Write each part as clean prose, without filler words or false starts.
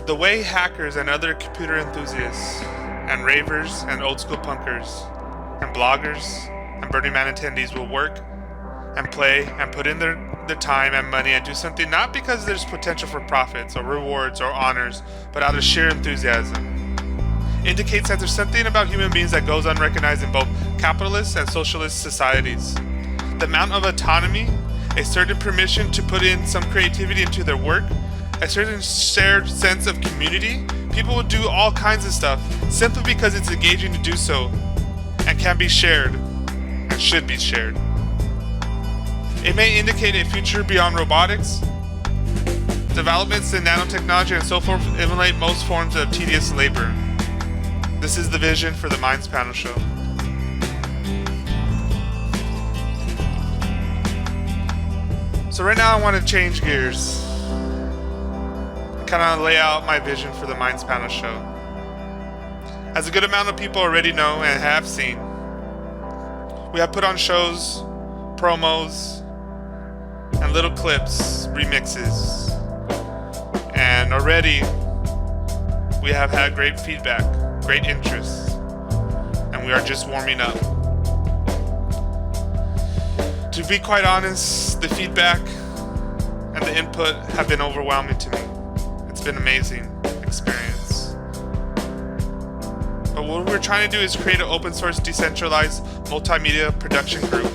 The way hackers and other computer enthusiasts, and ravers and old school punkers, and bloggers and Burning Man attendees will work and play and put in their time and money and do something not because there's potential for profits or rewards or honors, but out of sheer enthusiasm. Indicates that there's something about human beings that goes unrecognized in both capitalist and socialist societies. The amount of autonomy, a certain permission to put in some creativity into their work, a certain shared sense of community. People will do all kinds of stuff simply because it's engaging to do so and can be shared and should be shared. It may indicate a future beyond robotics. Developments in nanotechnology and so forth eliminate most forms of tedious labor. This is the vision for the Minds Panel Show. So right now I want to change gears. Kind of lay out my vision for the Minds Panel Show. As a good amount of people already know and have seen, we have put on shows, promos, and little clips, remixes. And already we have had great feedback, great interest, and we are just warming up. To be quite honest, the feedback and the input have been overwhelming to me. It's been an amazing experience. But what we're trying to do is create an open source, decentralized multimedia production group.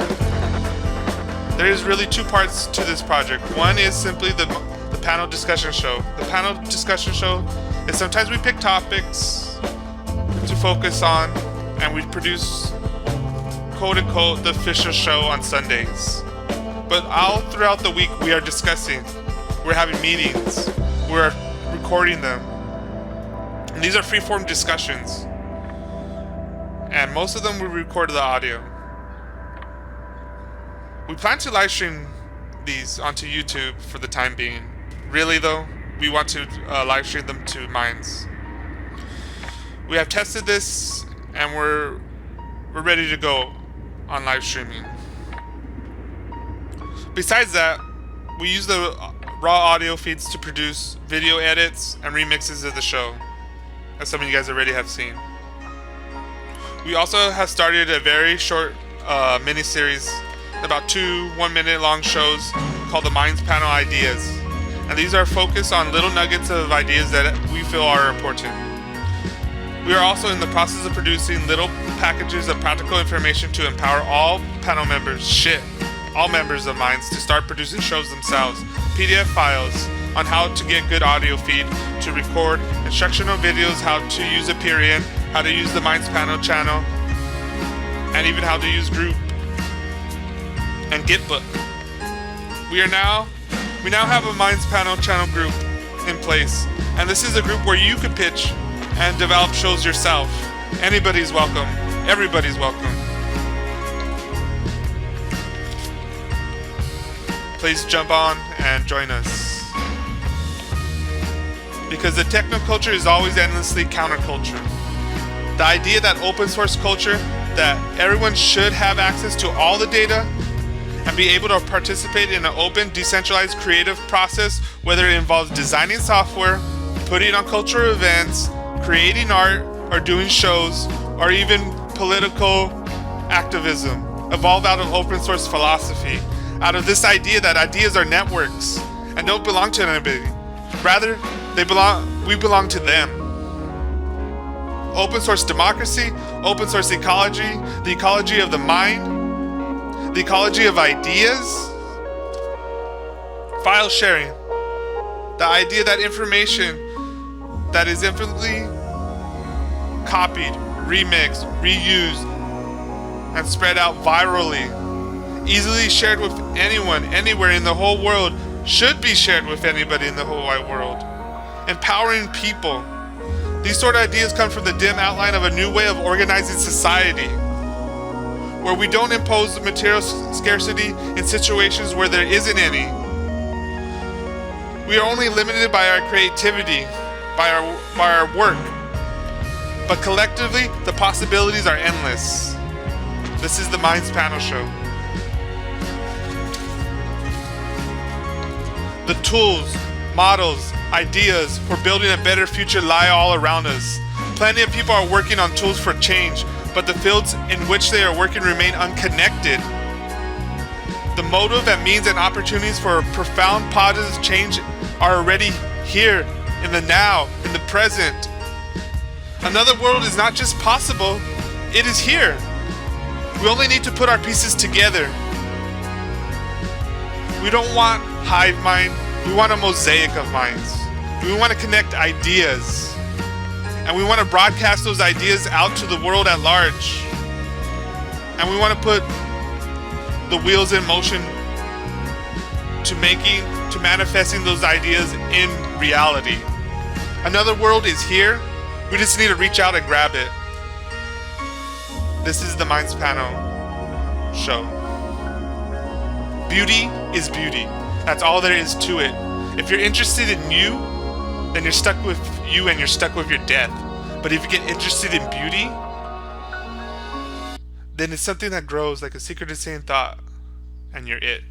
There is really two parts to this project. One is simply the panel discussion show. The panel discussion show is sometimes we pick topics to focus on, and we produce quote-unquote the official show on Sundays. But all throughout the week we are discussing, we're having meetings, we're recording them. And these are free-form discussions. And most of them we record the audio. We plan to live stream these onto YouTube for the time being. Really though, we want to live stream them to Minds. We have tested this and we're ready to go on live streaming. Besides that, we use the raw audio feeds to produce video edits and remixes of the show, as some of you guys already have seen. We also have started a very short mini-series, about 2 1-minute long shows called the Minds Panel Ideas. And these are focused on little nuggets of ideas that we feel are important. We are also in the process of producing little packages of practical information to empower all panel members, all members of Minds, to start producing shows themselves. PDF files on how to get good audio feed to record, instructional videos how to use Aperion, how to use the Minds Panel channel, and even how to use Group and Gitbook. We now have a Minds Panel channel group in place, and this is a group where you could pitch and develop shows yourself. Anybody's welcome. Everybody's welcome. Please jump on and join us. Because the technoculture is always endlessly counterculture. The idea that open source culture, that everyone should have access to all the data and be able to participate in an open, decentralized, creative process, whether it involves designing software, putting on cultural events, creating art, or doing shows, or even political activism, evolve out of open source philosophy, out of this idea that ideas are networks and don't belong to anybody. Rather, we belong to them. Open source democracy, open source ecology, the ecology of the mind, the ecology of ideas, file sharing, the idea that information that is infinitely copied, remixed, reused, and spread out virally, easily shared with anyone, anywhere in the whole world, should be shared with anybody in the whole wide world. Empowering people. These sort of ideas come from the dim outline of a new way of organizing society, where we don't impose material scarcity in situations where there isn't any. We are only limited by our creativity, by our work, but collectively the possibilities are endless. This is the Minds Panel Show. The tools, models, ideas for building a better future lie all around us. Plenty of people are working on tools for change, but the fields in which they are working remain unconnected. The motive and means and opportunities for profound positive change are already here, in the now, in the present. Another world is not just possible, it is here. We only need to put our pieces together. We don't want hive mind, we want a mosaic of minds. We want to connect ideas. And we want to broadcast those ideas out to the world at large. And we want to put the wheels in motion to manifesting those ideas in reality. Another world is here. We just need to reach out and grab it. This is the Minds Panel show. Beauty is beauty. That's all there is to it. If you're interested in you, then you're stuck with you and you're stuck with your death. But if you get interested in beauty, then it's something that grows like a secret insane thought, and you're it.